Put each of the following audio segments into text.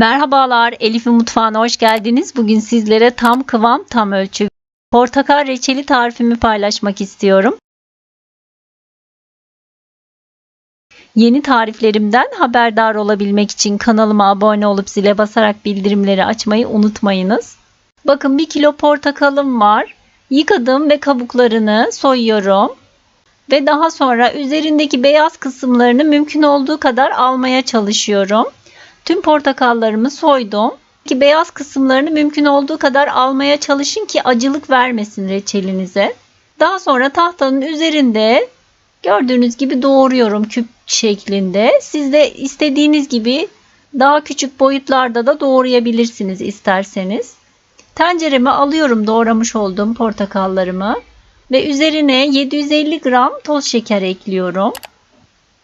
Merhabalar, Elif'in mutfağına hoş geldiniz. Bugün sizlere tam kıvam, tam ölçü portakal reçeli tarifimi paylaşmak istiyorum. Yeni tariflerimden haberdar olabilmek için kanalıma abone olup zile basarak bildirimleri açmayı unutmayınız. Bakın 1 kilo portakalım var. Yıkadım ve kabuklarını soyuyorum. Ve daha sonra üzerindeki beyaz kısımlarını mümkün olduğu kadar almaya çalışıyorum. Tüm portakallarımı soydum. Beyaz kısımlarını mümkün olduğu kadar almaya çalışın ki acılık vermesin reçelinize. Daha sonra tahtanın üzerinde gördüğünüz gibi doğruyorum küp şeklinde. Siz de istediğiniz gibi daha küçük boyutlarda da doğrayabilirsiniz isterseniz. Tencereme alıyorum doğramış olduğum portakallarımı ve üzerine 750 gram toz şeker ekliyorum.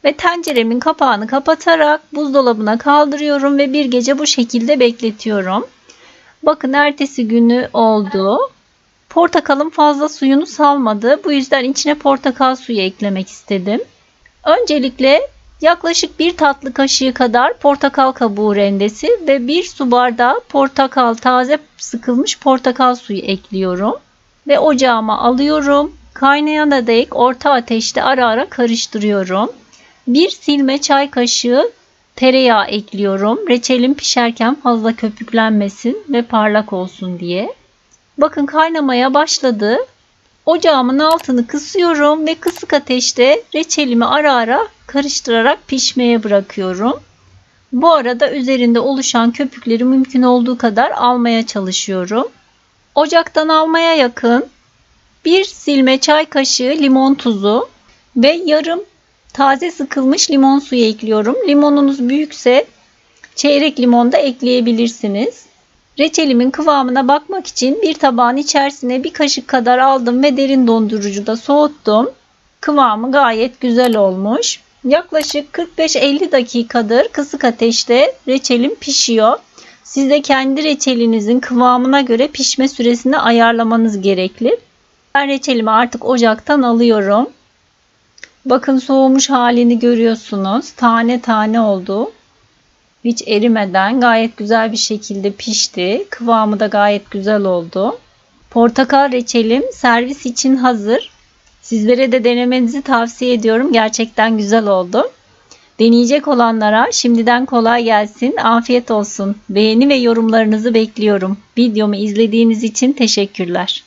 Ve tenceremin kapağını kapatarak buzdolabına kaldırıyorum ve bir gece bu şekilde bekletiyorum. Bakın ertesi günü oldu. Portakalım fazla suyunu salmadı. Bu yüzden içine portakal suyu eklemek istedim. Öncelikle yaklaşık 1 tatlı kaşığı kadar portakal kabuğu rendesi ve 1 su bardağı taze sıkılmış portakal suyu ekliyorum. Ve ocağıma alıyorum. Kaynayana dek orta ateşte ara ara karıştırıyorum. 1 silme çay kaşığı tereyağı ekliyorum. Reçelim pişerken fazla köpüklenmesin ve parlak olsun diye. Bakın kaynamaya başladı. Ocağımın altını kısıyorum ve kısık ateşte reçelimi ara ara karıştırarak pişmeye bırakıyorum. Bu arada üzerinde oluşan köpükleri mümkün olduğu kadar almaya çalışıyorum. Ocaktan almaya yakın 1 silme çay kaşığı limon tuzu ve yarım taze sıkılmış limon suyu ekliyorum. Limonunuz büyükse çeyrek limon da ekleyebilirsiniz. Reçelimin kıvamına bakmak için bir tabağın içerisine bir kaşık kadar aldım ve derin dondurucuda soğuttum. Kıvamı gayet güzel olmuş. Yaklaşık 45-50 dakikadır kısık ateşte reçelim pişiyor. Siz de kendi reçelinizin kıvamına göre pişme süresini ayarlamanız gerekli. Ben reçelimi artık ocaktan alıyorum. Bakın soğumuş halini görüyorsunuz. Tane tane oldu. Hiç erimeden gayet güzel bir şekilde pişti. Kıvamı da gayet güzel oldu. Portakal reçelim servis için hazır. Sizlere de denemenizi tavsiye ediyorum. Gerçekten güzel oldu. Deneyecek olanlara şimdiden kolay gelsin. Afiyet olsun. Beğeni ve yorumlarınızı bekliyorum. Videomu izlediğiniz için teşekkürler.